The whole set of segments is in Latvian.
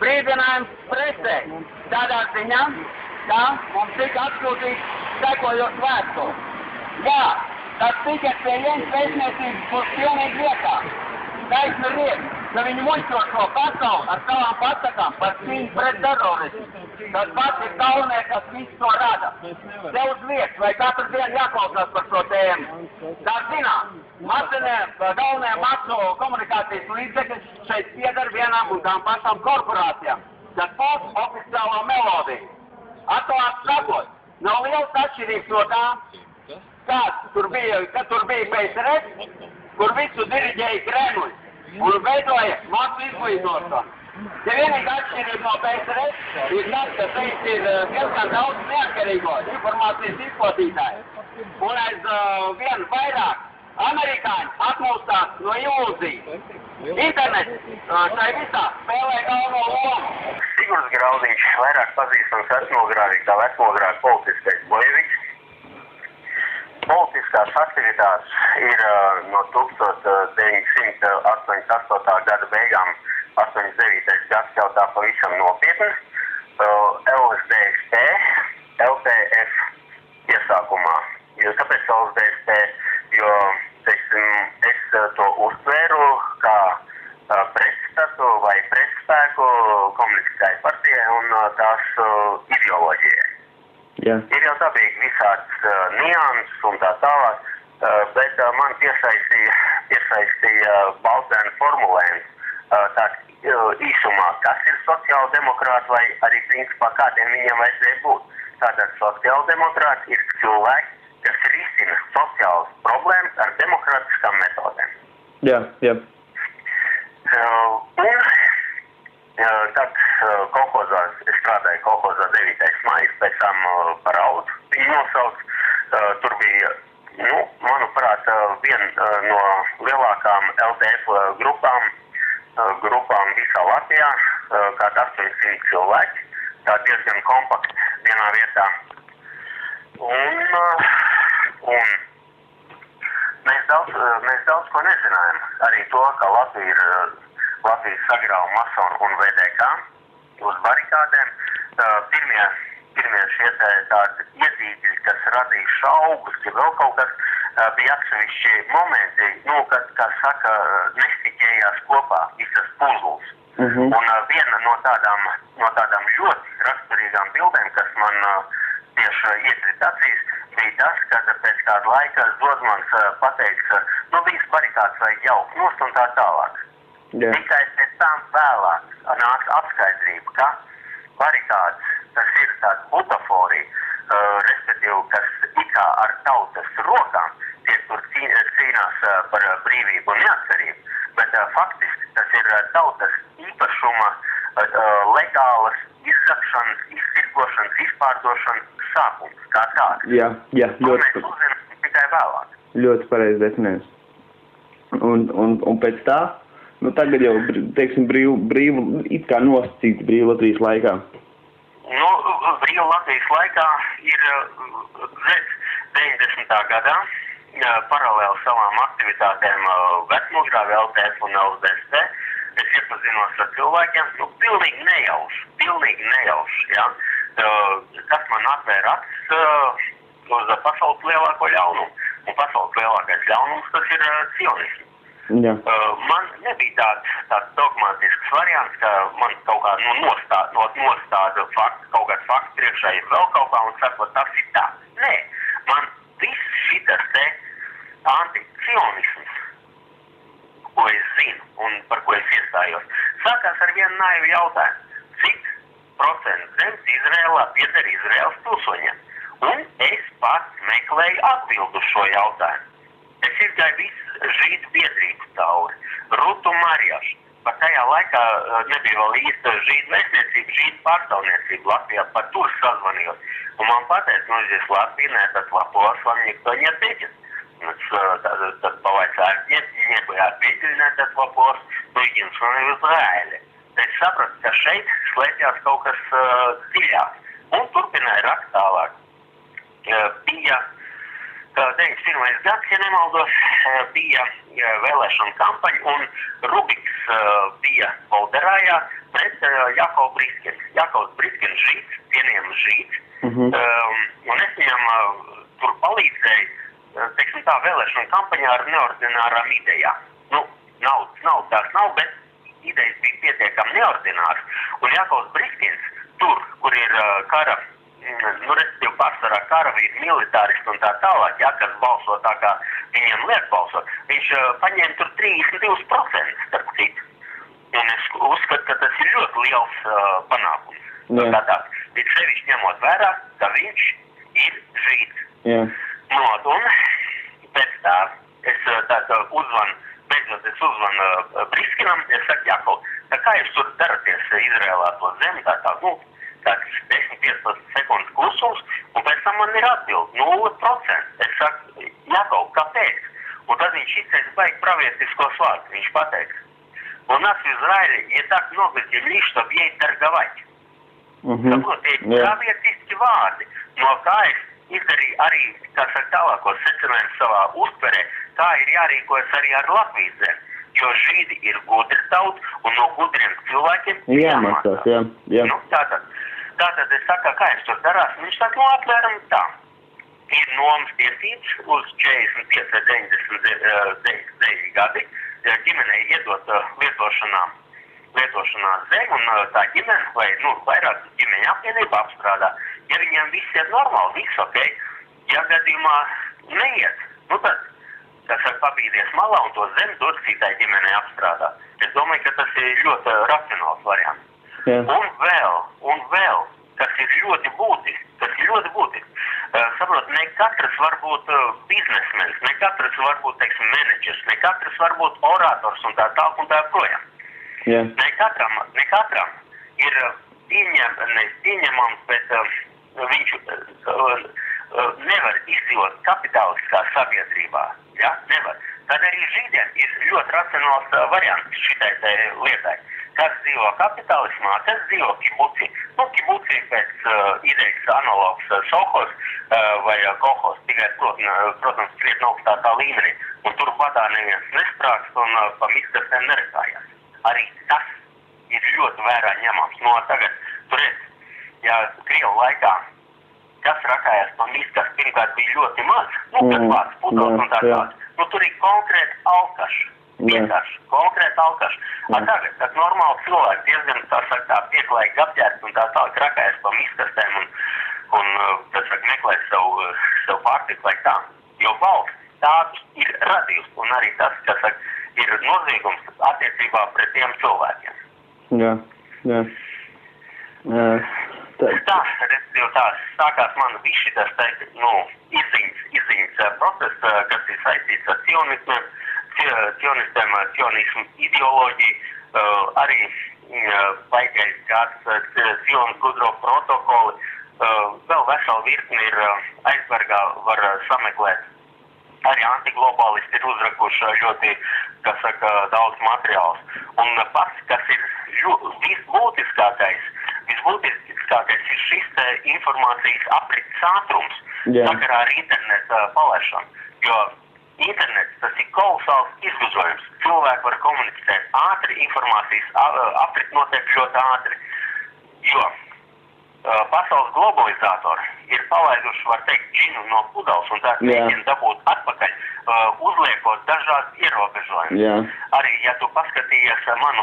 brīdinājums presē. Tādā ziņā, ka mums tika atsūtīts sekojot vēstuli. Jā, tas tikai pie Jēnas vēstniecības būs pilnīgi vietā. Taisni riet, ka viņi muļķo šo pasauli ar savām pasakām par cīņu pret terorismu. Tas pats ir galvenais, kas visu to rada. Te uz vietas, vai katru dienu jāklausās par šo tēmu. Tā zinām, galvenie masu komunikācijas līdzekļi šeit piedar vienām un tām pašām korporācijām, kas pauž oficiālo melodiju. Atklāt sakot, nav liels atšķirības no tā, kāds tur bija, kad tur bija PSRS, kur visu diriģēja Kremlis un veidoja masu izglītošanu. Te vienīgi atšķirība no PSRS ir tas, ka šeit ir diezgan daudz neatkarīgo informācijas izplatītāju. Un aiz vienu vairāk amerikāņi atmūstās no ilūzijas. Internets šai visā spēlē galveno lomu. Sigurds Graudīņš, vairāk pazīstams vecmogrāvīgi kā vecmogrāvi politiskais bojeviks. Politiskās aktivitātes ir no 1988. gada beigām 89. gads jau tā pavisam nopietni. LSDSP, LTF iesākumā. Kāpēc LSDSP? Jo, teiksim, es to uztvēru kā pretstatu vai pretspēku komunistiskai partijai un tās ideoloģijai. Yeah. Ir jau dabīgi visāds nianses un tā tālāk, bet man piesaistīja Baltēna formulējums. Tā īsumā, kas ir sociāldemokrāti vai arī principā kādiem viņiem vajadzēja būt. Tātad sociāldemokrāti ir cilvēki, kas risina sociālas problēmas ar demokrātiskām metodēm. Jā, jā. Un tad kolhozās, es strādāju kolhozā 9. maijs, pēc tam par audu viņu nosauc. Tur bija, manuprāt, viena no lielākām LTF grupām visā Latvijā, kāda 800 cilvēki, tā diezgan kompakti vienā vietā. Un mēs daudz ko nezinājām. Arī to, ka Latvija sagrauj Masonu un VDK uz barikādēm. Pirmie šie tādi iedīgļi, kas radīja šaubas, ja vēl kaut kas, bija atsevišķi momenti, kad, kā saka, nestiķējās kopā visas puzles. Un viena no tādām ļoti raksturīgām bildēm, kas man tieši iekrita acīs, bija tas, kad pēc kāda laika Zodmans pateiks, visas barikādas vajag jaukt nost un tā tālāk. Yeah. Tikai pēc tam vēlāk nāks apskaidrība, ka barikādas, tas ir tāda butaforija, respektīvi, kas ikā ar tautas rokām tie tur cīnās par brīvību un neatkarību, bet faktiski tas ir tautas īpašuma legālas izsakšanas, iztirgošanas, izpārdošanas sākums, kā tāds. Jā, ļoti. Mēs uzzinām tikai vēlāk. Ļoti pareizi definējums. Un pēc tā, tagad jau, teiksim, it kā nosacīts brīvu Latvijas laikā. Brīvu Latvijas laikā ir 90. gadā, paralēli savām aktivitātēm vecmogrāvi LTF un LSDSP, es iepazinos ar cilvēkiem, pilnīgi nejauši, jā. Kas man atvēra acis uz pasaules lielāko ļaunumu. Un pasaules lielākais ļaunums, tas ir cionisms. Jā. Man nebija tāds dogmatisks variants, ka man kaut kā nostāda faktu, kaut kāds fakts priekšā ir vēl kaut kā un saka, tas ir tā. Nē, man viss šitas te anticionisms, ko es zinu un par ko es iestājos, sākās ar vienu naivu jautājumu. Cik procentu zemes Izrēlā pieder Izraēlas pilsoņiem? Un es pats meklēju atbildu šo jautājumu. Es izgāju visu žīdu biedrību cauri, Rutu Marjašu. Par tajā laikā nebija vēl īsta žīdu vēstniecība, žīdu pārstāvniecība Latvijā, par tur sazvanījos. Un man pateica, здесь Латвии на этот вопрос вам никто не ответит. Tad pavaicāju, nebija atbildīgi на этот вопрос, единственное в Izraēļe. Es sapratu, ka šeit slēpjās kaut kas dziļāk. Un turpināju rakt tālāk. Bija 91. gads, ja nemaldos, bija vēlēšana kampaņa, un Rubiks bija Bolderājā pret Jakovu Briskinu. Jakovs Briskins žīds, cienījams žīds, un es viņam tur palīdzēju, teiksim tā, vēlēšana kampaņā ar neordinārām idejām. Nu, naudas nav, bet idejas bija pietiekami neordināras, un Jakovs Briskins tur, kur ir kara, respektīvi pārsvarā karavīri, militāristi un tā tālāk, ja, kas balso tā kā viņiem liek balsot, viņš paņēma tur 32%, starp citu. Un es uzskatu, ka tas ir ļoti liels panākums. Ir sevišķi ņemot vērā, ka viņš ir žīds. Un pēc tā es uzvanu Briskinam, es saku, Jakov, tā kā jūs tur daraties Izrēlā to zemi, tāds 10-15 sekundes klusums, un pēc tam man ir atbild 0%. Es saku, Jakov, kāpēc? Un tad viņš izteica baigi pravietiskos vārdus, viņš pateica. У нас в Израиле не так много земли, чтобы ей торговать. Tāpēc tie ir pravietiski vārdi, no kā es izdarīju arī, kā saka, tālākos secinājumus savā uztverē, kā ir jārīkojas arī ar Latvijas zemi. Jo žīdi ir gudri tauta, un no gudriem cilvēkiem jāmācās. Nu, tātad es saku, kā es tur darās, un viņš saka, apmēram tā. Ir nomas tiesības uz 45 vai 99 gadi, ģimenei iedot lietošanā zemi, un tā ģimene, vai vairāk ģimeņa apvienība apstrādā. Ja viņiem viss ir normāli, viss ok, ja gadījumā neiet, tad, kas saka, pabīdies malā un to zemi dod citai ģimenei apstrādā. Es domāju, ka tas ir ļoti racionāls variants. Un vēl, kas ir ļoti būtiski, saprot, ne katrs var būt biznesmenis, ne katrs var būt, teiksim, menedžers, ne katrs var būt orators un tā tālāk un tā projām. Ne katram ir pieņemams, bet viņš nevar izdzīvot kapitaliskā sabiedrībā. Ja? Nevar. Tad arī žīdiem ir ļoti racionāls variants šitai lietai. Kas dzīvo kapitālismā, kas dzīvo kibuci. Kibuci pēc idejas analogs sovhos vai kolhos, tikai, protams, krietni augstākā līmenī. Un tur badā neviens nesprākst un pa miskastēm nerekājās. Arī tas ir ļoti vērā ņemams. Tagad, turēt, ja Krievu laikā, kas rakājās pa miskas, pirmkārt bija ļoti maz, kas vārds, putos un tā tāds. Tur ir konkrēti alkaši. Vienkārši, konkrēti alkaši. Tagad, kad normāli cilvēki diezgan, tā pieklājīgi apģērbt un tā tālāk rakājas pa miskastēm un meklē savu pārtiku vai tā. Jo valsts tādus ir radījusi un arī tas, kas ir noziegums attiecībā pret tiem cilvēkiem. Tā sākās man viss šitas, izziņas process, kas ir saistīts ar cionismu ideoloģiju, arī baigais gads, Cionas gudro protokoli, vēl vesela virkni ir aizbergā, var sameklēt. Arī antiglobālisti ir uzrakuši ļoti, kas saka, daudz materiālus. Un pats, kas ir visbūtiskākais ir šis informācijas aprits ātrums sakarā ar interneta palaišanu. Jo internets, tas ir kolosāls izgudrojums. Cilvēki var komunicēt ātri, informācijas aprit notiek ļoti ātri. Jo pasaules globalizatori ir palaiduši, var teikt, džinu no pudals un tās mēģina dabūt atpakaļ, uzliekot dažādas ierobežojumus. Arī, ja tu paskatījies manu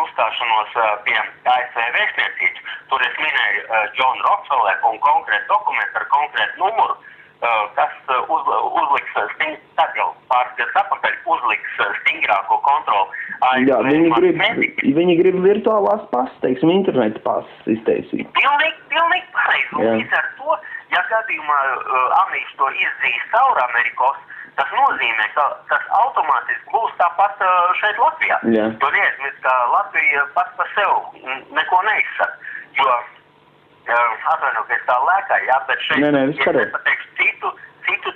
uzstāšanos pie ASV vēstniecības, tur es minēju John Rockefeller un konkrētu dokumentu ar konkrētu numuru, kas uzliks, tad jau pāris gadus atpakaļ uzliks stingrāko kontroli. Viņi grib virtuālās pasas, teiksim, interneta pasas iztaisīt. Pilnīgi pareizi. Un līdz ar to, ja gadījumā Amerikas to izdzīs caur Amerikos, tas nozīmē, ka tas automātiski būs tāpat šeit Latvijā. Jo neaizmirst, ka Latvija pats par sev neko neizsaka. Jo atvainojies tā lēkā, bet šeit, ja nepateikšu citu,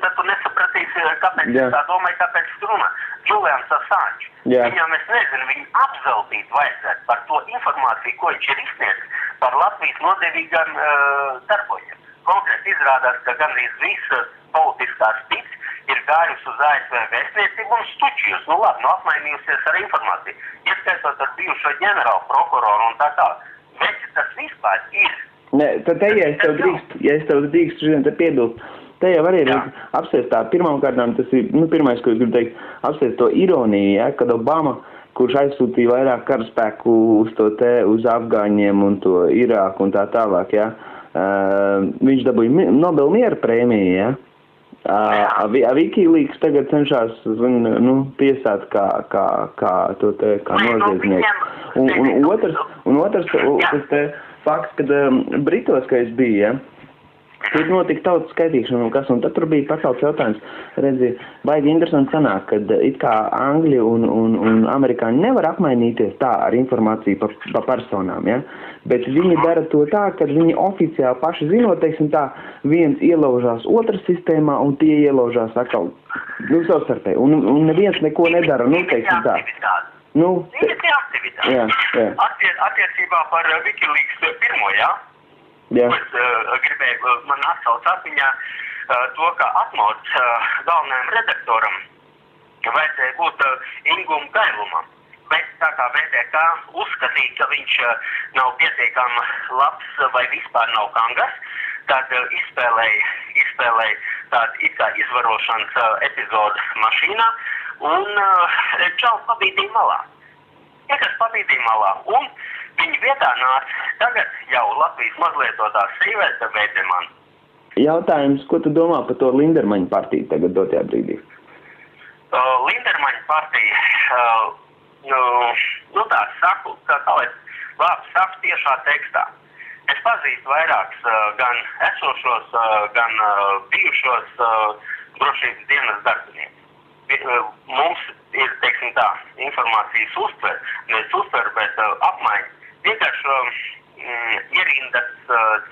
tad tu nesapratīsi, kāpēc es tā domāju, kāpēc es runā. Julians Assange. Viņam es nezinu, viņu apzeltīt vajadzētu par to informāciju, ko viņš ir izsniedzis par Latvijas nodevīgām darbojiem. Konkrēti izrādās, ka gandrīz visas politiskā spīts ir gājusi uz ASV vēstniecību un stučījus. Nu labi, apmainījusies ar informāciju. Ieskaitot ar bijušo ģenerālu prokuroru un tā. Bet tas vispār ir. Nē, tad ja es tev drīkstu šodien te piebilst, te jau arī ir apspriest tā, pirmām kārtām tas ir, pirmais, ko es gribu teikt, apspriest to ironiju, ja, kad Obama, kurš aizsūtīja vairāk karaspēku uz Afgāņiem un to Irāku un tā tālāk, ja, viņš dabūja Nobel miera prēmiju, ja. Wikileaks tagad cenšas tiesāt kā noziedznieku. Un otrs tas te fakts, kad Britos, ka es biju, ja, tur notika tautas skaitīšana un tad tur bija pacelts jautājums, redzi, baigi interesanti sanāk, kad it kā Angļi un Amerikāņi nevar apmainīties tā ar informāciju pa personām, ja, bet viņi dara to tā, kad viņi oficiāli paši zinot, teiksim tā, viens ielaužās otras sistēmā un tie ielaužās atkal, savstarpēji, un neviens neko nedara, teiksim tā. Aktivitāte. Attiecībā par Wikileaks pirmo, es gribēju, man atsauc atmiņā to, ka Atmods galvenajam redaktoram vajadzēja būt Ingum Gailumam. Bet tā kā VTK uzskatīja, ka viņš nav pietiekami labs vai vispār nav kangas, tad izspēlēja tādu it kā izvarošanas epizodu mašīnā un čals pabīdīja malā. Iekas pabīdīja malā un viņa vietā nāca tagad jau Latvijas mazlietotā sīvēta Veidemana. Jautājums, ko tu domā par to Lindermaņa partiju tagad dotajā brīdī? Lindermaņa partija, tā saku, ka labi saku tiešā tekstā. Es pazīstu vairākus gan esošos, gan bijušos drošības dienas darbiniekus. Mums ir, teiksim tā, informācijas uztver, nevis uztver, bet apmaiņa. Vienkārši ierindas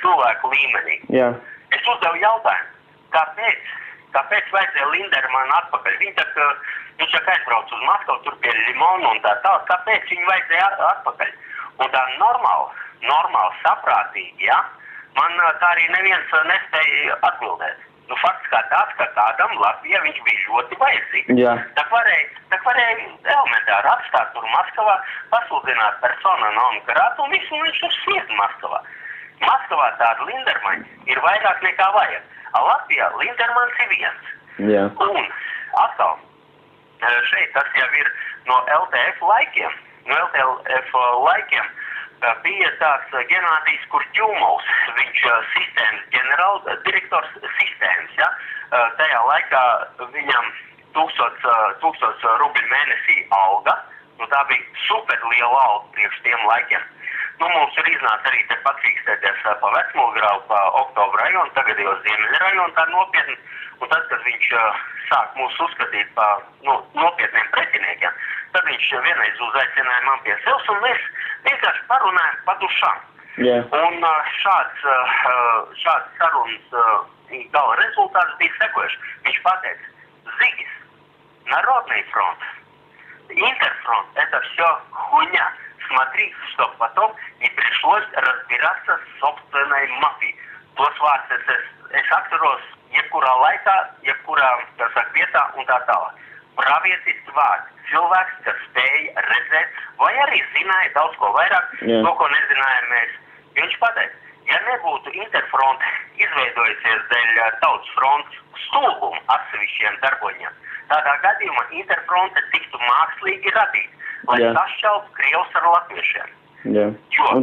cilvēku līmenī. Jā. Es uzdevu jautājumu, kāpēc vajadzēja Lindermanu atpakaļ? Viņš aizbrauc uz Maskavu, tur pie Limonu un tā tālāk, kāpēc viņu vajadzēja atpakaļ? Un tā normāli saprātīgi, ja? Man tā arī neviens nespēja atbildēt. Fakts kā tāds, ka kādam Latvijā viņš bija ļoti vajadzīgs. Jā. Tā varēja elementāri atstāt tur Maskavā, pasludināt persona non grata un visu viņš ir sviest Maskavā. Maskavā tāda Lindermaņa ir vairāk nekā vajag. Latvijā Lindermans ir viens. Jā. Un atkal, šeit tas jau ir no LTF laikiem. Bija tāds Genādijs Kurķūmovs, viņš sistēmas ģenerāldirektors sistēmas, ja? Tajā laikā viņam 1000 rubļu mēnesī alga, tā bija super liela alga priekš tiem laikiem. Mums ir iznāca arī te patrīkstēties pa Vecmulgravu, pa Oktobra rajonu, tagad jau Ziemeļa rajonu, tā nopietni, un tad, kad viņš sāk mūs uzskatīt pa nopietniem pretiniekiem, tad viņš vienreiz uzaicināja man pie sevis, un mēs vienkārši parunājam pa dušām. Yeah. Un šāds sarunas gala результат bija sekojuši. Viņš pateica, Zigis, Народный фронт, Интерфронт, это все хуйня. Смотри, что потом не пришлось разбираться с собственной мафией. Tos vārds es atceros jebkurā laikā, jebkurā vietā un tā tālāk. Pravietisks vārds. Cilvēks, kas spēja redzēt, vai arī zināja daudz ko vairāk, to, ko nezinājām mēs. Viņš pateica, ja nebūtu Interfronte izveidojusies dēļ tautas frontes stulbumu atsevišķiem darboņiem, tādā gadījumā Interfronte tiktu mākslīgi radīt, lai sašķeltu Krievus ar latviešiem. Jā. Un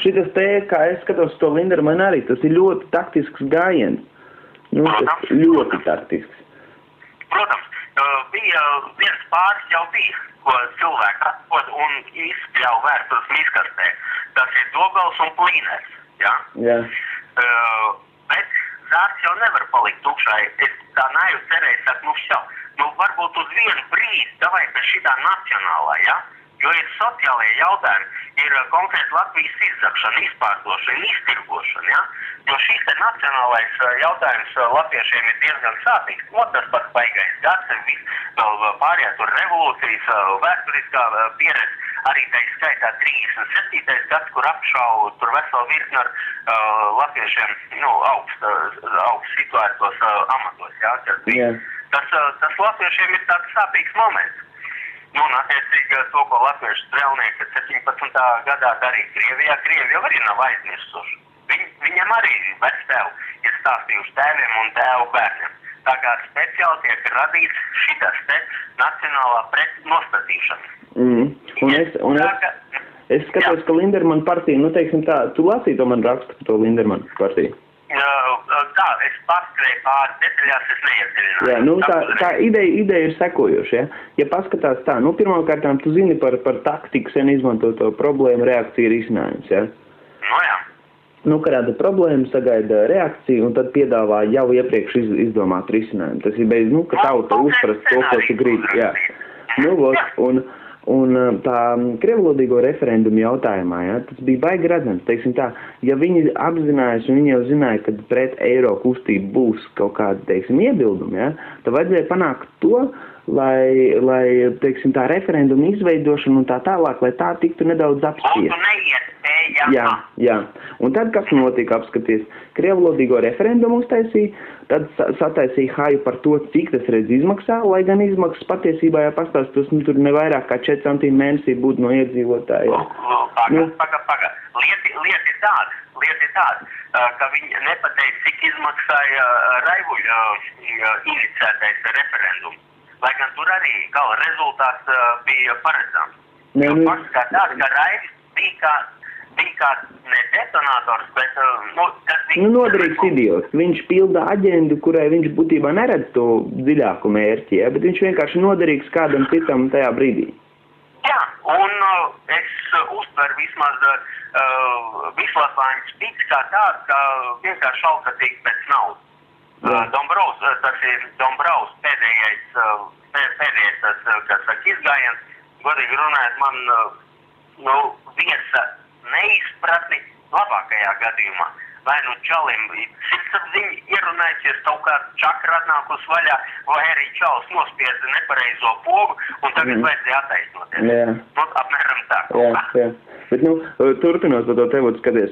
šitas te, kā es skatos to Lindermanu arī, tas ir ļoti taktisks gājiens. Protams, ļoti taktisks. Protams, bija viens pāris jau bija, ko cilvēki atpod un izspļauj vērtus miskastē. Tas ir Dobels un Plīners, ja? Jā. Bet zārts jau nevar palikt tukšā. Es tā naivi cerēju, saku, varbūt uz vienu brīdi, davai pēc šitā nacionālā, ja? jo ir sociālie jautājumi, ir konkrēti Latvijas izzakšana, izpārdošana, iztirgošana, ja? Jo šis te nacionālais jautājums latviešiem ir diezgan sāpīgs. Tas pats baigais gads, vēl pārējā tur revolūcijas, vēsturiskā pieredze, arī tai skaitā 37. gads, kur apšauja tur veselu virkni ar latviešiem, augst situētos amatos, ja? Tas latviešiem ir tāds sāpīgs moments. Un attiecīgi to, ko latviešu strēlnieki 17. gadā darīja Krievijā, Krievi jau arī nav aizmirsuši. Viņam arī vectēvi ir stāstījuši tēviem un tēvu bērniem. Tā kā speciāli tiek radīts šitas te nacionālā pretnostatīšana. Un es skatos, ka Lindermana partija, teiksim tā, tu lasīji to man rakstu par to Lindermana partiju? Tā, es paskrēju pāri detaļās, es neiedziļināju. Jā, tā ideja ir sekojoša, ja? Ja paskatās tā, pirmkārtām tu zini par taktiku sen izmantoto problēmu, reakciju risinājums, ja? Jā. Kad rada problēmu, sagaida reakciju un tad piedāvā jau iepriekš izdomāt risinājumu. Tas ir bez, ka tauta uzprast to, ko tu gribi, jā. Un tā krievlodīgo referendumu jautājumā, ja, tas bija baigi redzams, teiksim tā, ja viņi apzinājās un viņi jau zināja, ka pret eiro kustību būs kaut kādi, teiksim, iebildumi, ja, tad vajadzēja panākt to, lai teiksim, tā referendumu izveidošana un tā tālāk, lai tā tiktu nedaudz apspiest. Jā. Un tad, kas notika, apskaties, krievlodīgo referendumu uztaisīja, tad sataisīja haju par to, cik tas redz izmaksā, lai gan izmaksas patiesībā, ja pastāstos, tur ne vairāk kā 4 centīmi mēnesī būtu no iedzīvotāja. Paga. Lieta ir tāda, ka viņi nepateica, cik izmaksāja Raivuļa iniciētais referendums. Lai gan tur arī gala rezultāts bija paredzams. Jo fakts kā tāds, ka Raivis bija kā ne detonators, bet tas bija... Noderīgs idiots. Viņš pilda aģendu, kurai viņš būtībā neredz to dziļāku mērķi, ja? Bet viņš vienkārši noderīgs kādam citam tajā brīdī. Jā, un es uztveru vismaz vislatvāņu spīts kā tāds, ka vienkārši alkatīgi pēc naudas. Tas ir Dombrovs pēdējais tas, kas saka, izgājiens, godīgi runājot, man viesa neizpratni labākajā gadījumā. Vai čalim sirdsapziņa ierunājusies kaut kā čakra atnākus vaļā, vai arī čalis nospieda nepareizo pogu, un tagad vajadzēja attaisnoties. Apmēram tā kaut kā. Jā. Bet, turpinot par to tevotu skaties,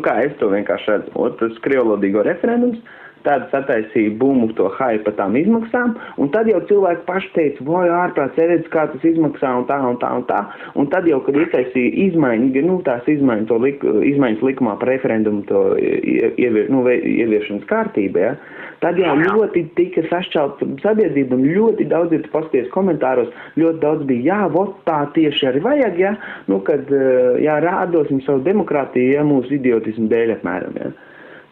kā es to vienkārši redzu, tas krievlodīgo referendums, tad sataisīja bumu to haju par tām izmaksām, un tad jau cilvēki paši teica, vai ārprāts, redz, kā tas izmaksā, un tā. Un tad jau, kad iztaisīja izmaiņas likumā par referendumu to ieviešanas kārtību, ja, tad jau ļoti tika sašķelt sabiedrība, un ļoti daudz, ja tu pasties komentāros, ļoti daudz bija, tā tieši arī vajag, ja, kad, rādosim savu demokrātiju, ja, mūsu idiotismu dēļ apmēram, ja.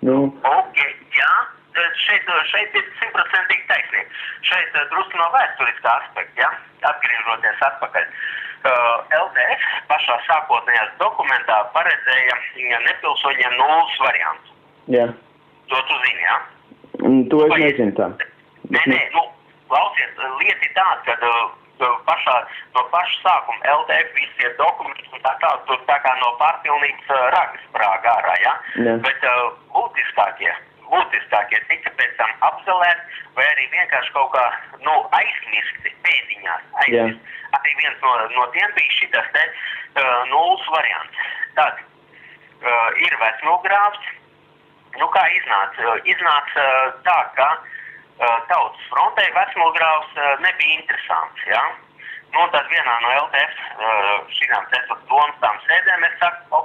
Jā. Šeit ir 100% taisnība. Šeit drusku no vēsturiskā aspekta, ja? Atgriežoties atpakaļ. LDF pašā sākotnējās dokumentā paredzēja nepilsoņiem 0 variantu. Jā. To tu zini, jā? To es nezinu tā. Nē, klausies, lieta ir tāda, ka no paša sākuma LDF visi ir dokumenti un tā kā no pārpilnības ragas sprāga ārā, ja? Bet būtiskākie tika pēc tam apzelēti, vai arī vienkārši kaut kā, aizmirsti, pēdiņās aizmirsti. Arī viens no tiem bija šitas te 0 variants. Tad ir vecmilgrāvs, kā iznāca? Iznāca tā, ka Tautas frontē vecmilgrāvs nebija interesants, ja? Tad vienā no LTF šīm domstām sēdēm es saku,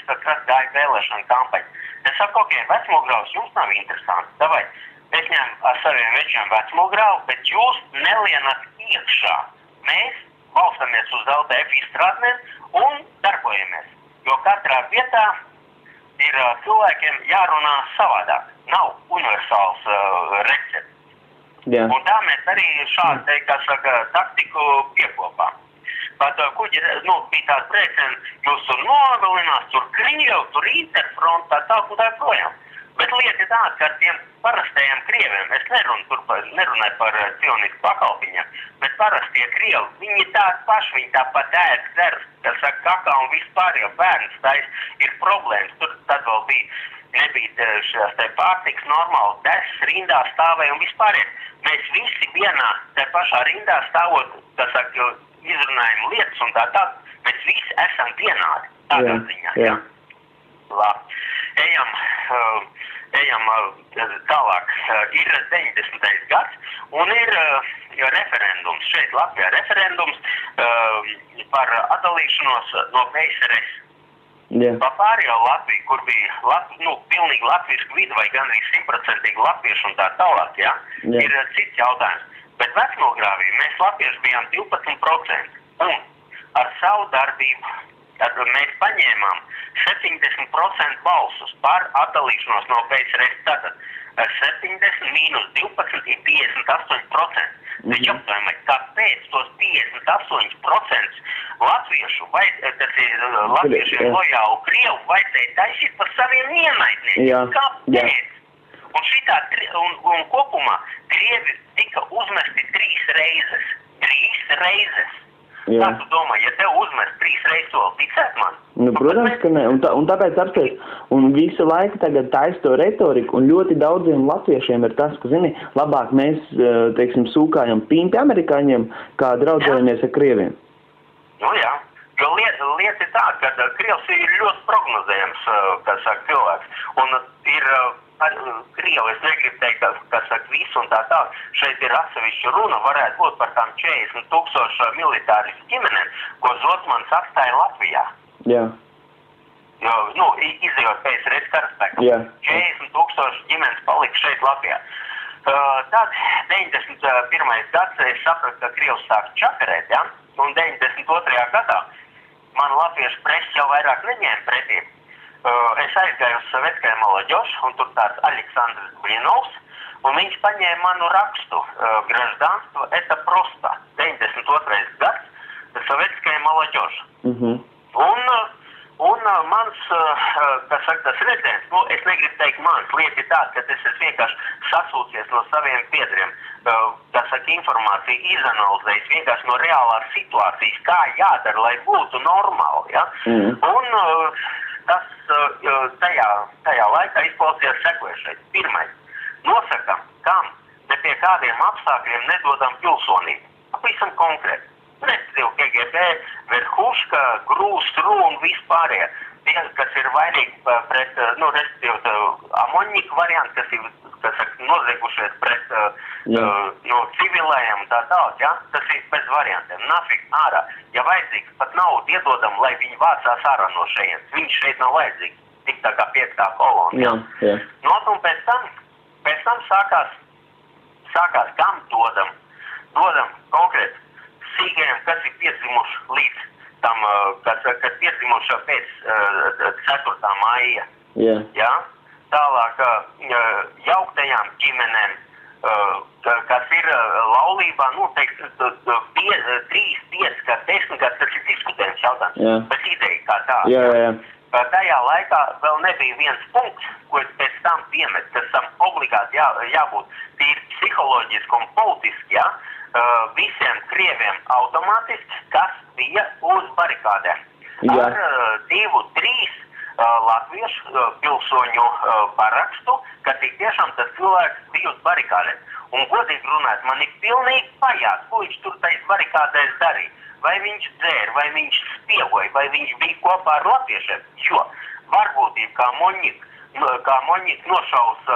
kas gāja vēlēšana kampaņa. Es saku, vecmilgrāvs jums nav interesants. Davai, es ņemu ar saviem večiem vecmilgrāvu, bet jūs nelienat iekšā. Mēs balstamies uz LTF izstrādnēm un darbojamies. Jo katrā vietā ir cilvēkiem jārunā savādāk. Nav universāls recepts. Jā. Un tā mēs arī šādi, taktiku piekopām. Pat kuģi, bija tāds brēciens, jūs tur nogalinās, tur Krievu, tur Interfront, tā projām. Bet lieta ir tāda, ka ar tiem parastajiem krieviem, es nerunāju par cionisku pakalpiņiem, bet parastie krievi, viņi tādi paši, viņi tāpat ēd, dzer, kas saka, kakā un vispār, jo bērns tais ir problēmas. Tur tad vēl nebija šās te pārtiks normāli, desas rindā stāvēja un vispār. Mēs visi vienā te pašā rindā stāvot, kas saka, izrunājam lietas un tā, mēs visi esam vienādi tādā ziņā. Jā. Labi. Ejam tālāk. Ir 90. gads un ir referendums. Šeit Latvijā referendums par atdalīšanos no PSRS. Pa pārējo Latviju, kur bija pilnīgi latviesku vidi vai gandrīz 100% latviešu un tā tālāk, ir cits jautājums. Bet vecnogrāvī mēs latvieši bijām 12% un ar savu darbību tad mēs paņēmām 70% balsus par atdalīšanos no PSRS. Tātad 70 mīnus 12 ir 58%. Taču aptājumai, kāpēc tos 58% latviešu, tas ir latviešiem lojālu Krievu, vajadzēja taisīt par saviem ienaidniekiem? Kāpēc? Un kopumā Krievi tika uzmesti 3 reizes. 3 reizes. Kā tu domā, ja tev uzmest 3 reizes, to ticēt man? Nu, protams, ka ne. Un tāpēc apsties, un visu laiku tagad taisa to retoriku, un ļoti daudziem latviešiem ir tas, ka, zini, labāk mēs, teiksim, sūkājam pīmpi amerikāņiem, kā draudzējamies ar krieviem. Nu jā, jo lieta ir tā, ka krievs ir ļoti prognozējams, kas saka cilvēks, un ir Krievi, es negribu teikt, kas saka visu un tā. Šeit ir atsevišķa runa, varētu būt par tām 40,000 militāristu ģimenēm, ko Zosmans atstāja Latvijā. Jā. Jo, izejot PSRS karaspēkam. 40,000 ģimenes palika šeit Latvijā. Tad 91. gads es sapratu, ka Krievs sāk čakarēt, un 92. gadā man latviešu presi jau vairāk neņēma pretī. Es aizgāju uz Sovetskaya Molodežu, un tur tāds Aleksandrs Blinovs, un viņš paņēma manu rakstu Graždanstvo это просто, 92. gads, Sovetskaya Molodežu. Un mans, kas saka, tas redzējums, es negribu teikt mans, lieta ir tāda, ka es esmu vienkārši sasūcies no saviem biedriem, kas saka, informāciju izanalizējis vienkārši no reālās situācijas, kā jādara, lai būtu normāli, Un tas tajā laikā izklausījās sekojušais. Pirmais, nosakam, kam ne pie kādiem apstākļiem nedodam pilsonību. Pavisam konkrēti. Respektīvi KGB, Verhuška, Grūs, un vispārējie. Tie, kas ir vainīgi pret, respektīvi, Amoņņika varianti, kas ir, noziegušies pret civilējiem un tā tālāk, tas ir bez variantiem. Nafik ārā. Ja vajadzīgs, pat naudu iedodam, lai viņi vācās ārā no šejienes. Viņš šeit nav vajadzīgs. Tik tā kā 5. kolona. Un pēc tam sākās kam dodam konkrēti sīgiem, kas ir piedzimuši līdz tam, kas piedzimuši pēc 4. maija. Tālāk jauktajām ģimenēm, kas ir laulībā, 3, 5, 10, tas ir diskutējums jautājums. Bet ideja kā tā. Tajā laikā vēl nebija viens punkts, ko es pēc tam piemet, kas tam obligāti jābūt tīri psiholoģiski un politiski, visiem krieviem automātiski, kas bija uz barikādēm. Ar 2, 3 latviešu pilsoņu parakstu, ka tik tiešām tas cilvēks bija uz barikādēm. Un godīgi runāt, man ir pilnīgi pajāt, ko viņš tur tais barikādēs darīja. Vai viņš dzēra, vai viņš spiegoja, vai viņš bija kopā ar latviešiem. Jo varbūtība, kā Moņņik nošaus,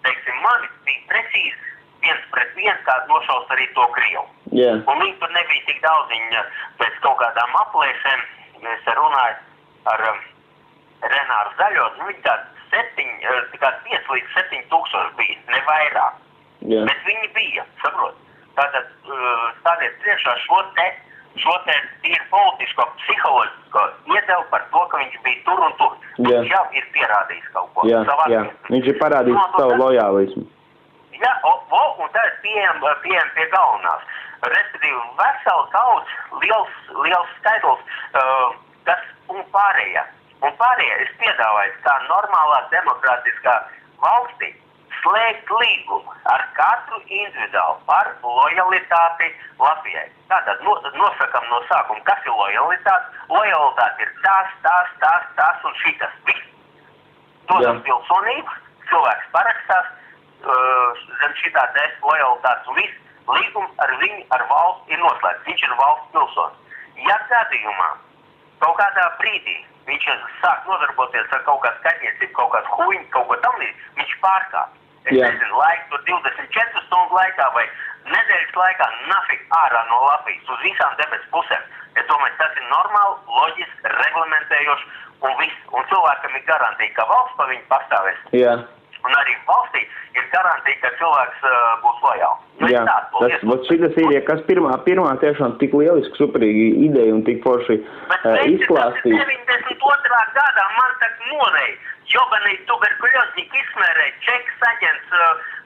teiksim, mani, bija precīzi 1-1, kā nošaus arī to Krievu. Un viņi tur nebija tik daudz, viņi pēc kaut kādām aplēsēm, es runāju ar Renāru Zaļos, viņi tādi 5 līdz 7 tūkstoši bija, ne vairāk. Bet viņi bija, saprot. Tātad stādiet priekšā šo te tīri politisko, psiholoģisko iedevu par to, ka viņš bija tur un tur. Viņš jau ir pierādījis kaut ko. Viņš ir parādījis savu lojālismu. Un tā ir pieejam pie galvenās. Respektīvi, vesela kauts, liels skaitlis, kas un pārējā. Un pārējie es piedāvāju, kā normālā demokrātiskā valstī, slēgt līgumu ar katru individuāli par lojalitāti Latvijai. Tātad nosakam no sākuma, kas ir lojalitāte. Lojalitāte ir tās un šitas. Viss. Dodam pilsonību, cilvēks parakstās zem šitā lojalitātes un viss. Līgums ar viņu, ar valsts ir noslēgts. Viņš ir valsts pilsonis. Ja gadījumā kaut kādā brīdī viņš sāk nodarboties ar kaut kādu skaņiecību, kaut kādu huņu, kaut ko tam līdzi, viņš pārkāp. Es nezinu, laiku 24 stundu laikā vai nedēļas laikā nafik ārā no Latvijas uz visām debesu pusēm. Es domāju, tas ir normāli, loģiski, reglamentējoši un viss. Un cilvēkam ir garantija, ka valsts pa viņu pastāvēs. Jā. Un arī valstī ir garantija, ka cilvēks būs lojāls. Jā, šitas ir, ja kas pirmā tiešām tik lieliski, superīgi ideja un tik forši izklāstīja. Bet 92. gadā man tak noreja, jobanī tuberkuļozņiki izmērēja, čeks aģents,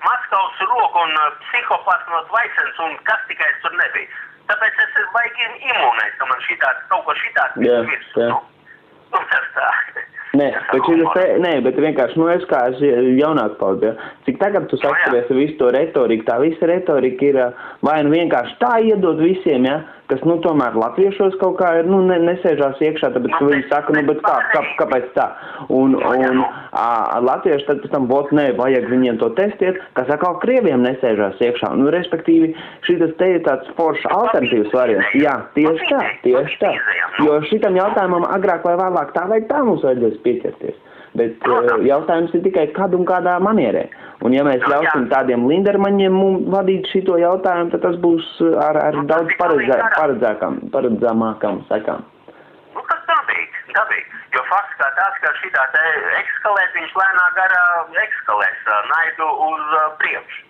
Maskavas roku un psihopats no Tvaisens un kas tikai tur nebija. Tāpēc es baigi imūnais, ka man kaut ko šitāds virsū. Un tas tā. Bet vienkārši, es kā jaunāk paudze, cik tagad tu saskaries ar visu to retoriku, tā visa retorika ir vai nu vienkārši tā iedod visiem, kas, tomēr latviešos kaut kā ir, nesēžās iekšā, tāpēc, ka viņi saka, bet kāpēc tā? Un latvieši tad pēc tam vajag viņiem to testiet, kas atkal krieviem nesēžās iekšā. Respektīvi, šitas te ir tāds foršs alternatīvs variants. Jā, tieši tā. Jo šitam jautājumam agrāk vai vēlāk tā vai tā mums vajadzēs pieķerties. Bet jautājums ir tikai kad un kādā manierē. Un ja mēs ļausim tādiem lindermaņiem vadīt šito jautājumu, tad tas būs ar daudz paredzamākām sekām. Tas dabīgi. Jo fakts kā tāds, ka šitā te ekskalēs, viņš lēnā garā ekskalēs naidu uz priekšu.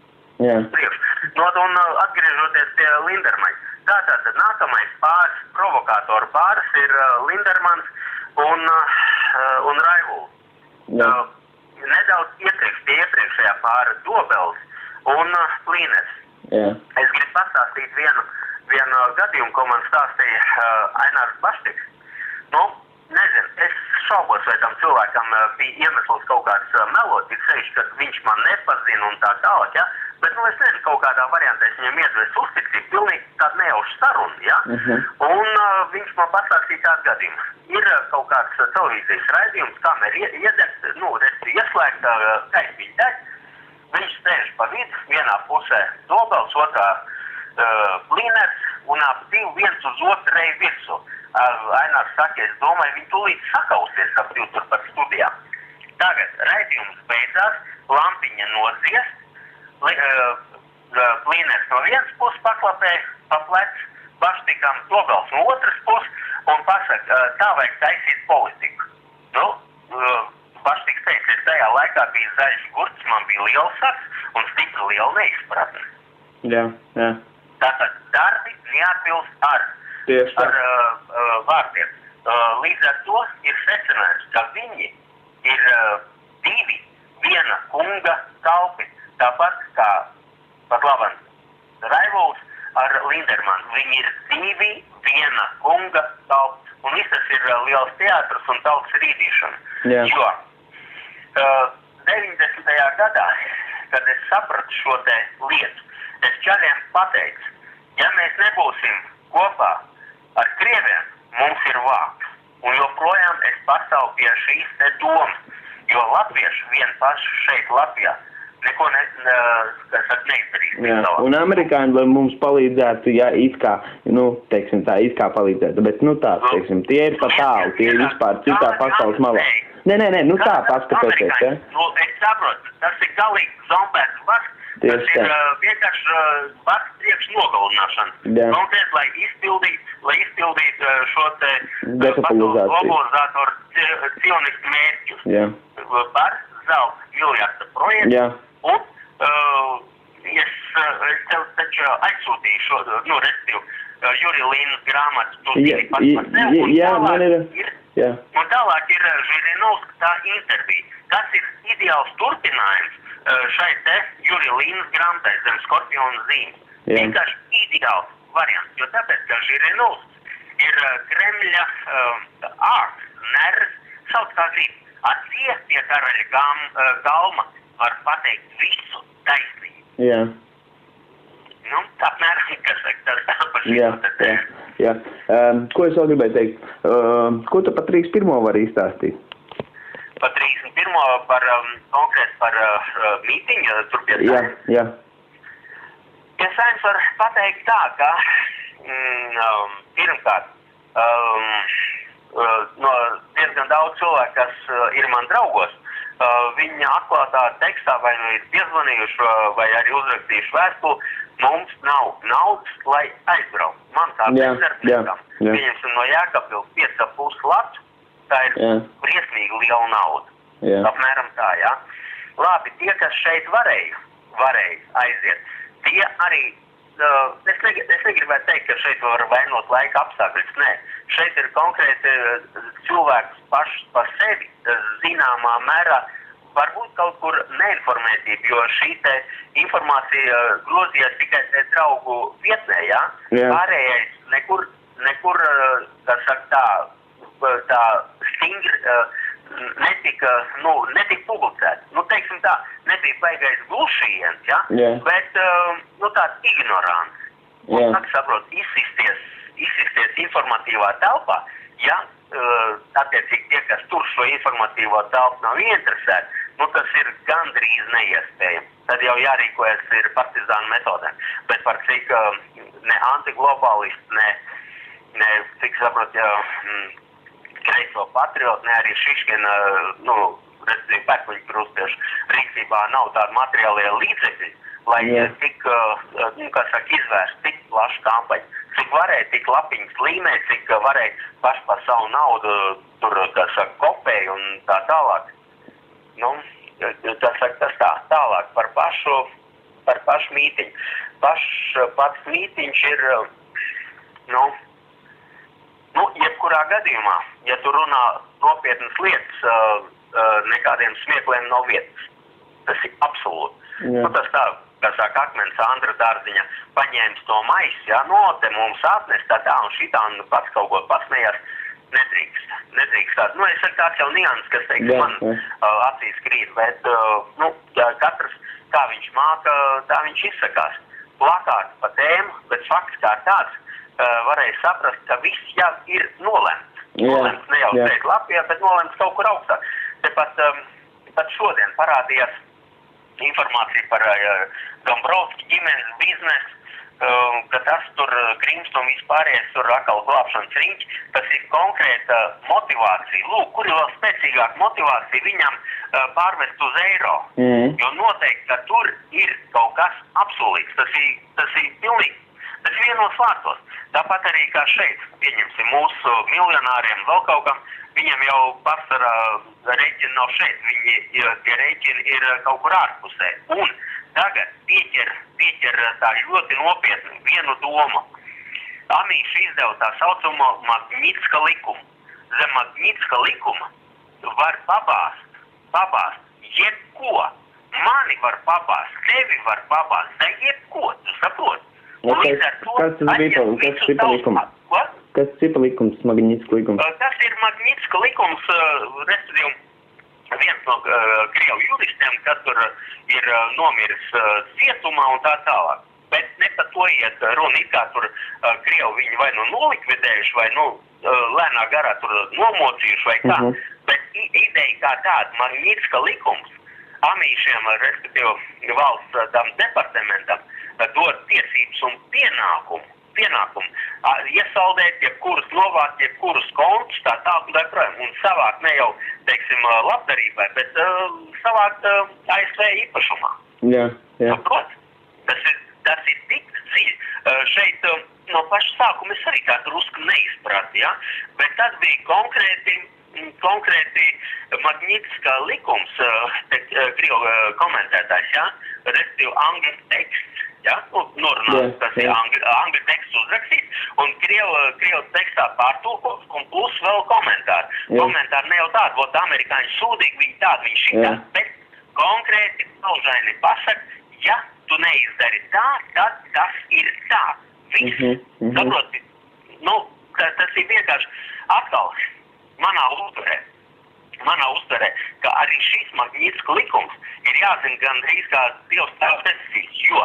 Jā. Un atgriežoties pie lindermaņa. Tātad nākamais provokātoru pāris ir Lindermans un Raivuls. Nedaudz iepriekšējā pāra Dobels un Plīners. Es gribu pastāstīt vienu gadījumu, ko man stāstīja Ainārs Baštiks. Nezinu, es šaubos, vai tam cilvēkam bija iemesls kaut kāds melot, tik sevišķi, ka viņš man nepazina un tā tālāk, bet, es nezinu, kaut kādā variantā es viņam iedvest uztiktīt, pilnīgi tādu nejaušu sarunu, Un viņš man pastāstīja tādu gadījumu. Ir kaut kāds televīzijas raidījums, kamera ieslēgta, gaismiņa deg, viņš sēž pa vidu, vienā pusē Dobels, otrā Plīners, un ap divi viens uz otru ej virsū. Ainārs saka, es domāju, viņi tūlīt sakausies ap divu tur par studijām. Tagad raidījums beidzās, lampiņa nodziest, Plīners no vienas puses paklapē pa plecu, Baštikam Dobels no otras puses, un pasaka, tā vajag taisīt politiku. Baštiks teica, es tajā laikā bija zaļš gurts, man bija liels saks un stipri liela neizpratne. Jā. Tātad darbi neatbilst ar vārdiem. Līdz ar to ir secinājums, ka viņi ir divi viena kunga kalpi. Tāpat kā pat labam Raivuls ar Lindermanu. Viņi ir divi viena kunga kalpi. Un viss tas ir liels teātrs un tautas rīdīšana. Jo 90. gadā, kad es sapratu šo te lietu, es čaļiem pateicu, ja mēs nebūsim kopā ar krieviem, mums ir vāks. Un joprojām es pastāvu pie šīs te domas, jo latvieši vien paši šeit Latvijā neko neizdarīs. Un amerikāņi, lai mums palīdzētu, it kā, teiksim tā, it kā palīdzētu, bet, tie ir pa tālu, tie ir vispār citā pasaules malā. Nē, tā paskatieties, Es saprotu, tas ir galīgi zombēts vārds, tas ir vienkārši vārds priekš nogalināšana. Konkrēt, lai izpildītu šo te globalizātoru cionistu mērķus. Par zelta miljarda projektu. Un es tev taču aizsūtīju šo, Jurija Līnas grāmatu. Un tālāk ir Žirinovska tā intervija, kas ir ideāls turpinājums šai te Jurija Līnas grāmatai zem Skorpiona zīmes. Vienkārši ideāls variants, jo tāpēc, ka Žirinovs ir Kremļa ārsts, nervs, Tie pie karaļa galma var pateikt visu taisnību. Jā. Nu, apmēram, kas saka, tas tā par šī Jā. Ko es vēl gribēju teikt? Ko tu par 31. vari izstāstīt? Par 31. Konkrēti par mītiņu, tur pie Saeimas? Jā. Pie Saeimas var pateikt tā, ka pirmkārt, no diezgan daudz cilvēku, kas ir man draugos, viņa atklātā tekstā vai nu ir piezvanījuši vai arī uzrakstījuši vēstuli, mums nav naudas, lai aizbraukt. Man kā bezdarbiekam, pieņemsim no Jēkabpils 5,5 lats, tā ir briesmīgi liela nauda. Apmēram tā, jā. Labi, tie, kas šeit varēja aiziet, tie arī, es negribētu teikt, ka šeit var vainot laika apstākļus, nē. Šeit ir konkrēti cilvēks pašs par sevi zināmā mērā, varbūt kaut kur neinformētība, jo šī te informācija grozījās tikai te draugu vietnē, jā? Pārējais nekur, kā saka, tā stingri netika publicēts. Nu, teiksim tā, nebija baigais glušiens, jā? Bet, tāds ignorants. Un, saprot, izsisties informatīvā telpā, ja attiecīgi tie, kas tur šo informatīvo telpu nav ieinteresēti, nu tas ir gandrīz neiespējami. Tad jau jārīkojas ir partizānu metodēm. Bet par cik ne antiglobālisti, ne cik saprot, kreiso patriotu, ne arī Šiškina, respektīvi pērkuņu krustiešu rīcībā nav tādi materiālie līdzekļi, lai tik, izvērst tik plašu kampaņu. Cik varēja, tik lapiņas līmē, cik varēja paši par savu naudu tur, kopēja un tā tālāk. Nu, tas tā, tālāk par pašu mītiņu. Pats mītiņš ir, jebkurā gadījumā, ja tu runā nopietnas lietas, nekādiem smiekliem nav vietas. Tas ir absolūti. Nu, tas tā, kā saka akmens Andra Dārziņa, paņēmis to maisu, jā, te mums atnes tā un šitā un pats kaut ko pasmējās, nedrīkst tā. Nu, es saku tāds jau nians, kas, teiksim, man acīs krīt, bet, katrs, kā viņš māka, tā viņš izsakās. Plakāts pa tēmu, bet fakts kā tāds, varēja saprast, ka viss jau ir nolemts. Nolemts ne jau šeit Latvijā, bet nolemts kaut kur augstāk. Pat šodien parādījās informācija par Dombrovski ģimenes biznesu, ka tas tur Krims un vispārējais tur atkal glābšanas riņķi, tas ir konkrēta motivācija. Lūk, kur ir vēl spēcīgāka motivācija viņam pārvest uz eiro. Jo noteikti, ka tur ir kaut kas apsolīts. Tas ir pilnīgi. Tas ir vienos vārtos. Tāpat arī kā šeit, pieņemsim mūsu miljonāriem vēl kaut kam, viņam jau pārsvarā rēķini nav šeit, tie rēķini ir kaut kur ārpusē. Un tagad pieķer tā ļoti nopietni vienu domu. Amīši izdeva tā saucamo Magnitska likumu. Zem Magnitska likuma var pabāst jebko. Mani var pabāst, tevi var pabāst, da jebko, tu saproti. Kas tas bija likums? Kas ir likums, Magnitska likums? Tas ir Magnitska likums, respektīvi, viens no Krievu juristiem, kas tur ir nomiris cietumā un tā tālāk. Bet ne par to iet runa, it kā tur Krievu viņi vai nu nolikvidējuši, vai lēnā garā tur nomocījuši vai kā. Bet ideja kā tāda, Magnitska likums, amīšiem, respektīvi, valsts tam departamentam, dod tiesības un pienākumu iesaldēt, jebkurus novākt, jebkurus kontus, tā projām, un savākt ne jau, teiksim, labdarībai, bet savākt ASV īpašumā. Jā. Saprot? Tas ir tik dziļi. Šeit no paša sākuma es arī tā drusku neizpratu, ja? Bet tas bija konkrēti Magnitska likums, Krievu komentētājs, ja? Respektīvi angļu teksts. Ja? Norunāt, tas ir angļu teksts uzrakstīts, un Krievu tekstā pārtulkots, un plus vēl komentāri. Komentāri ne jau tādi, vot amerikāņi sūdīgi, viņi tādi, viņi šitā, bet konkrēti paužaini pasaka, ja tu neizdari tā, tad tas ir tā. Viss. Saproti, tas ir vienkārši atkal manā uzturē. manā uztverē, ka arī šis Magnitska likums ir jāzina gandrīz kā Dievs tēvs debesis, jo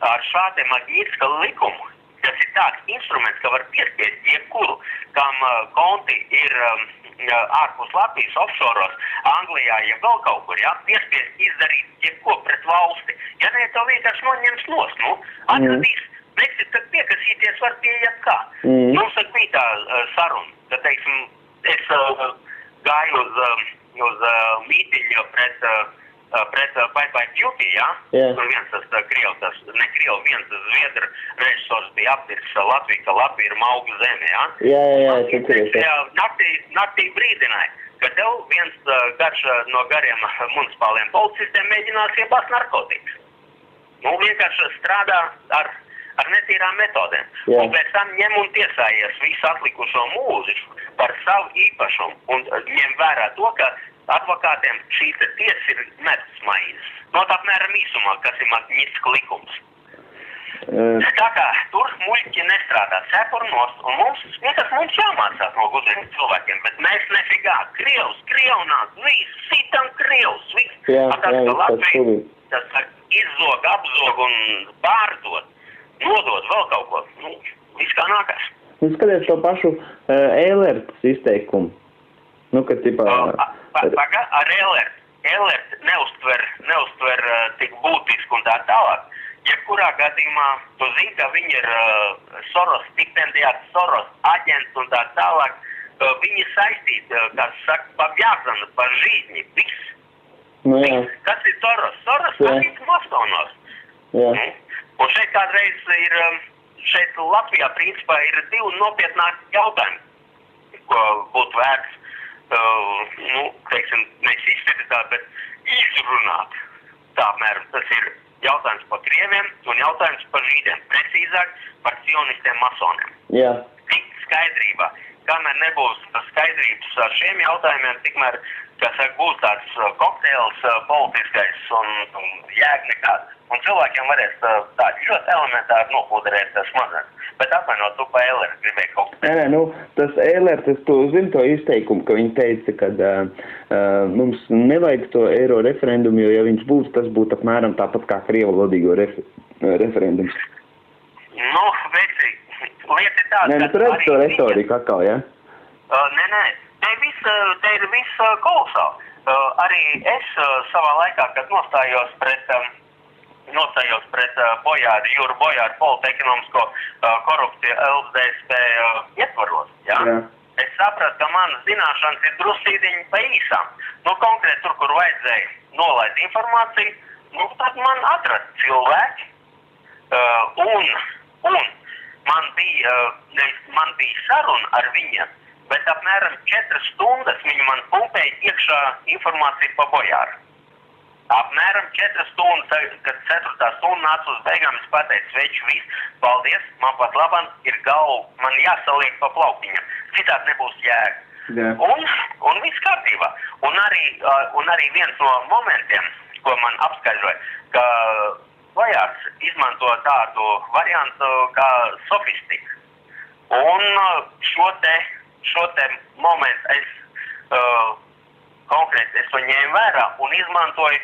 ar šādu Magnitska likumu, tas ir tāds instruments, ka var piespiest jebkuru, kam konti ir ārpus Latvijas offshoros, Anglijā, ja vēl kaut kur, ja, piespiest izdarīt jebko pret valsti. Ja ne, to vienkārši noņems nos, atradīs, Brexit, tad piekasīties var pie jebkā. Mums bija tā saruna, ka, teiksim, es gāju uz mītiņu pret Bye Bye Beauty, ja? Tur viens tas viens zviedru režisors bija aptirs Latviju, ka Latvija ir maugu zeme, ja? Naktī brīdināja, ka tev viens garš no gariem municipāliem policistiem mēģinās iebāzt narkotikas. Vienkārši strādā ar netīrām metodēm. Un pēc tam ņem un tiesājies visu atlikušo mūžu par savu īpašumu un ņem vērā to, ka advokātiem šī tiesa ir medus maizes. Apmēram īsumā, kas ir Magnitska likums. Tā kā tur muļķi nestrādā cepurnos, un mums jāmācās no gudriem cilvēkiem, bet mēs nefigā. Krievnāk, viss, sitam krievs, viss. Latvija, tas izzog, apzog un pārdod. Nodot vēl kaut ko. Viss kā nākās. Skaties to pašu Eilertas izteikumu. Kad ar Eilertu neuztver tik būtisku un tā tālāk. Jebkurā gadījumā, tu zini, ka viņi ir Soros stipendijāts, Soros aģents un tā tālāk. Viņi saistīti, kas saka, pa bjāzanu, pa žīdņi, viss. Kas ir Soros? Soros arī masonos. Un šeit kādreiz šeit Latvijā principā ir divi nopietnāki jautājumi, ko būtu vērts, nevis izskatīt, bet izrunāt. Tā apmēram tas ir jautājums par krieviem un jautājums par žīdiem, precīzāk par sionistiem masoniem. Tik skaidrībā. Kamēr nebūs skaidrības ar šiem jautājumiem, tikmēr, būs tāds kokteils politiskais un jēg nekāds. Un cilvēkiem varēs tādi ļoti elementāri nopūderēt smadzenes. Bet apvainot, tu pa Eilertu gribēji kaut ko. Nē, tas Eilertas, tu zini to izteikumu, ka viņi teica, ka mums nevajag to eiro referendumu, jo ja viņš būs, tas būtu apmēram tāpat kā Krievu lodīgo referendums. Veci, lieta ir tāda, tu redzi to retoriku atkal, ja? Nē, te ir viss kolosāli. Arī es savā laikā, kad nostājos pret Jūru Bojāru politekonomisko korupciju LDSP ietvaros, Es sapratu, ka manas zināšanas ir drusīdiņi pa īsām. Konkrēti tur, kur vajadzēja nolaist informāciju, tad man atrast cilvēki, un man bija saruna ar viņiem, bet apmēram 4 stundas viņi man pumpēja iekšā informāciju pa Bojāru. Apmēram 4 stundas, kad 4. stunda nāca uz beigām, es pateicu, sveiki, viss, paldies, man pat labam ir galva, man jāsaliek pa plauktiņam, citādi nebūs jēga. Un viss kārtībā. Un arī viens no momentiem, ko man apskaidroja, ka Bojārs izmanto tādu variantu kā sofistika. Un šo te momentu es konkrēti es to ņēmu vērā un izmantoju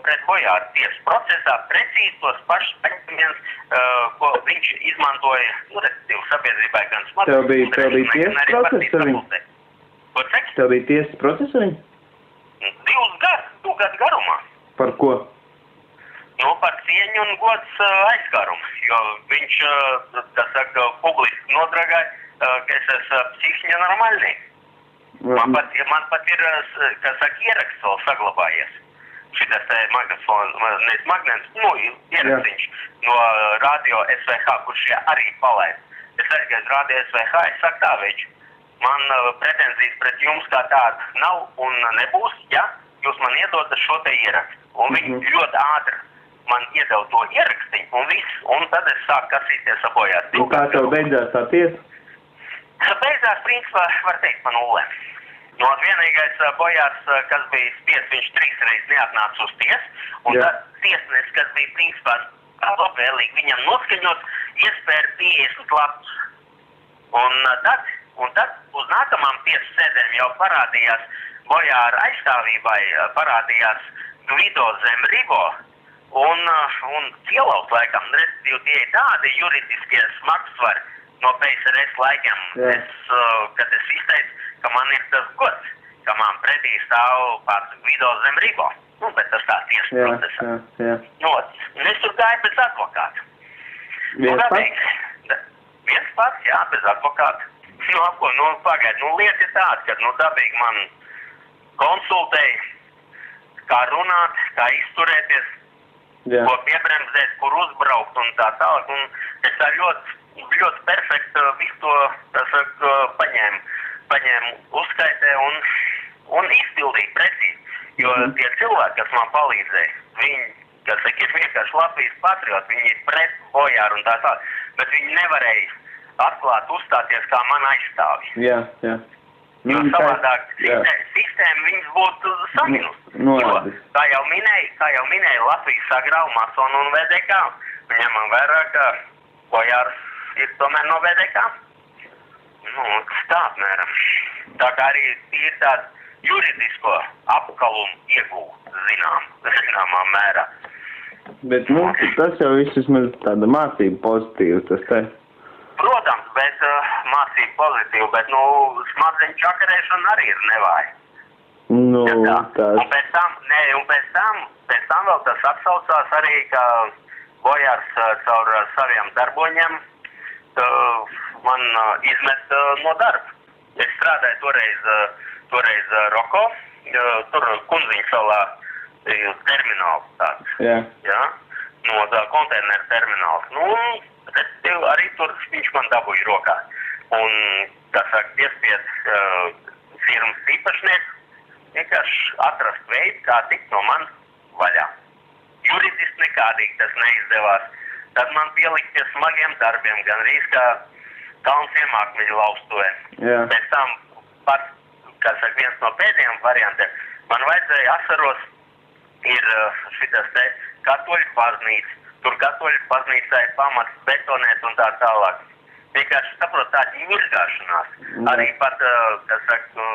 pret Bojāru tiesas procesā precīzi tos pašus pētījumus, ko viņš izmantoja, respektīvi sabiedrībai gan smadzenes. Tev bija tiesas process ar viņu? Ko cik? Tev bija tiesas process ar viņu? 2 gadu garumā. Par ko? Par cieņu un gods aizskārumu, jo viņš, publiski nodragāja, ka es esmu psihiski nenormālnieks. Man pat ir, ieraksts vēl saglabājies. Šitas ierakstīņš no radio SVH, kurš arī palaid. Es aizgāju uz radio SVH, es saku tā, veči, man pretenzijas pret jums kā tāda nav un nebūs, ja jūs man iedodat šo te ierakstu. Un viņi ļoti ātri man iedeva to ierakstīņu un viss, un tad es sāku kasīties ar Bojāru. Un kā tev beidzās tā tiesa? Beidzās, principā, var teikt, pa nullēm. Vienīgais Bojārs, kas bija spiests, viņš 3 reizes neatnāca uz tiesu, un tad tiesnesis, kas bija principā labvēlīgi viņam noskaņot, iespēja 50 lapus. Un tad Un tad uz nākamām tiesu sēdēm jau parādījās bojāra aizstāvībai, parādījās Gvido Zemribo un Cielovs laikam, respektīvi tie ir tādi juridiskie smagsvari no PSRS laikiem, kad es izteicu, ka man ir tas gods, ka man pretī stāv pats Gvido Zemribo. Nu, bet tas tā tiesas procesā. Nu, un es tur gāju bez advokāta. Viens pats? Viens pats, jā, bez advokāta. Pagaid, lieta ir tāda, ka, dabīgi man konsultēja, kā runāt, kā izturēties, ko piebremzēt, kur uzbraukt un tā tālāk. Un es tā ļoti perfekti visu to paņēmu uzskaitē un izpildīju precīzi. Jo tie cilvēki, kas man palīdzēja, viņi, kas saka, ir vienkārši Latvijas patrioti, viņi ir pret bojāru un tā tālāk, bet viņi nevarēja atklāt uzstāties kā man aizstāvi. Jā. Jo savādāk sistēma viņas būtu saminus. Jo, kā jau minēja, Latvijas sagrauj masonu un VDK. Ņemam vērā, ka bojārs ir tomēr no VDK. Tā apmēram. Tā kā arī ir tāda juridisko apkalumu iegūt zināmā mērā. Bet, tas jau viss vismaz tāda mācība pozitīva, tas te. Protams, bet mācība pozitīva, bet, smadzeņu čakarēšana arī ir nevāja. Tas. Un pēc tam vēl tas atsaucās arī, ka bojārs caur saviem darboņiem man izmet no darba. Es strādāju toreiz Roko, tur Kunziņu salā termināls tāds. Jā. No konteineru termināls. Arī tur viņš man dabūja rokā. Un, kā saka, piespied firmas īpašnieku vienkārši atrast veidu, kā tikt no man vaļā. Juridiski nekādīgi tas neizdevās. Tad man pielikt pie smagiem darbiem, gan arī kā kalns iemākmeļu laustuvē. Pēc tam pats, kā saka, viens no pēdējiem variantiem, man vajadzēja asaros ir šitas te katoļu baznīca. Tur katoļu baznīcā ir pamats betonēt un tā tālāk. Vienkārši saprot tādi ņirgāšanās. Arī pat, kā saka,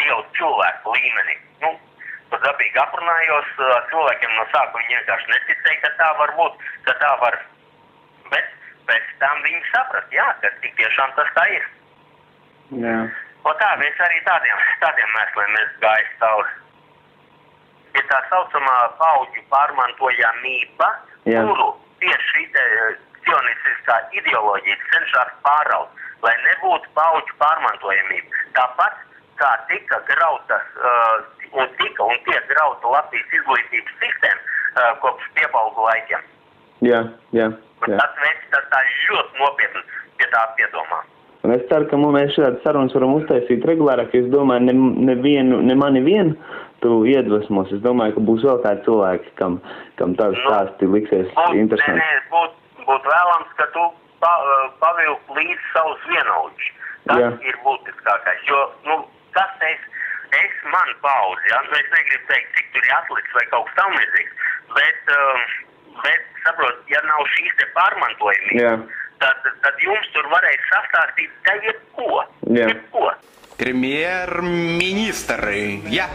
dievu cilvēku līmenī. Tur dabīgi aprunājos cilvēkiem no sākuma, viņi vienkārši neticēja, ka tā var būt, ka tā var. Bet pēc tam viņi saprast, ka tik tiešām tas tā ir. Un tā, mēs arī tādiem mēsliem mēs gājis cauri. Ir tā saucamā paudžu pārmantojamība, kuru tieši šī cionistiskā ideoloģija cenšas pāraut, lai nebūtu paudžu pārmantojamība. Tāpat kā tika grautas un tiek grauta Latvijas izglītības sistēma kopš piebalgu laikiem. Tas veids tā ļoti nopietni pie tā piedomā. Un es ceru, ka mēs šādas sarunas varam uztaisīt regulārāk, jo es domāju, ne mani vien tu iedvesmos. Es domāju, ka būs vēl tādi cilvēki, kam tāds stāsti liksies interesanti. Būtu vēlams, ka tu pavilk līdz savus vienaudžus. Tas ir būtiskākais, jo, kas es man paudzi, es negribu teikt, cik tur ir atlicis vai kaut kas tam līdzīgs, bet, saprot, ja nav šīs te pārmantojumības, tad jums tur varēja sastāstīt da jebko. Премьер-министр, я.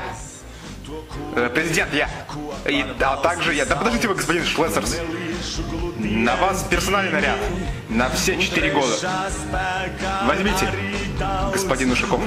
Президент, я. А также я. Да подождите вы, господин Шлессерс. На вас персональный наряд. На все 4 года. Возьмите, господин Ушаков.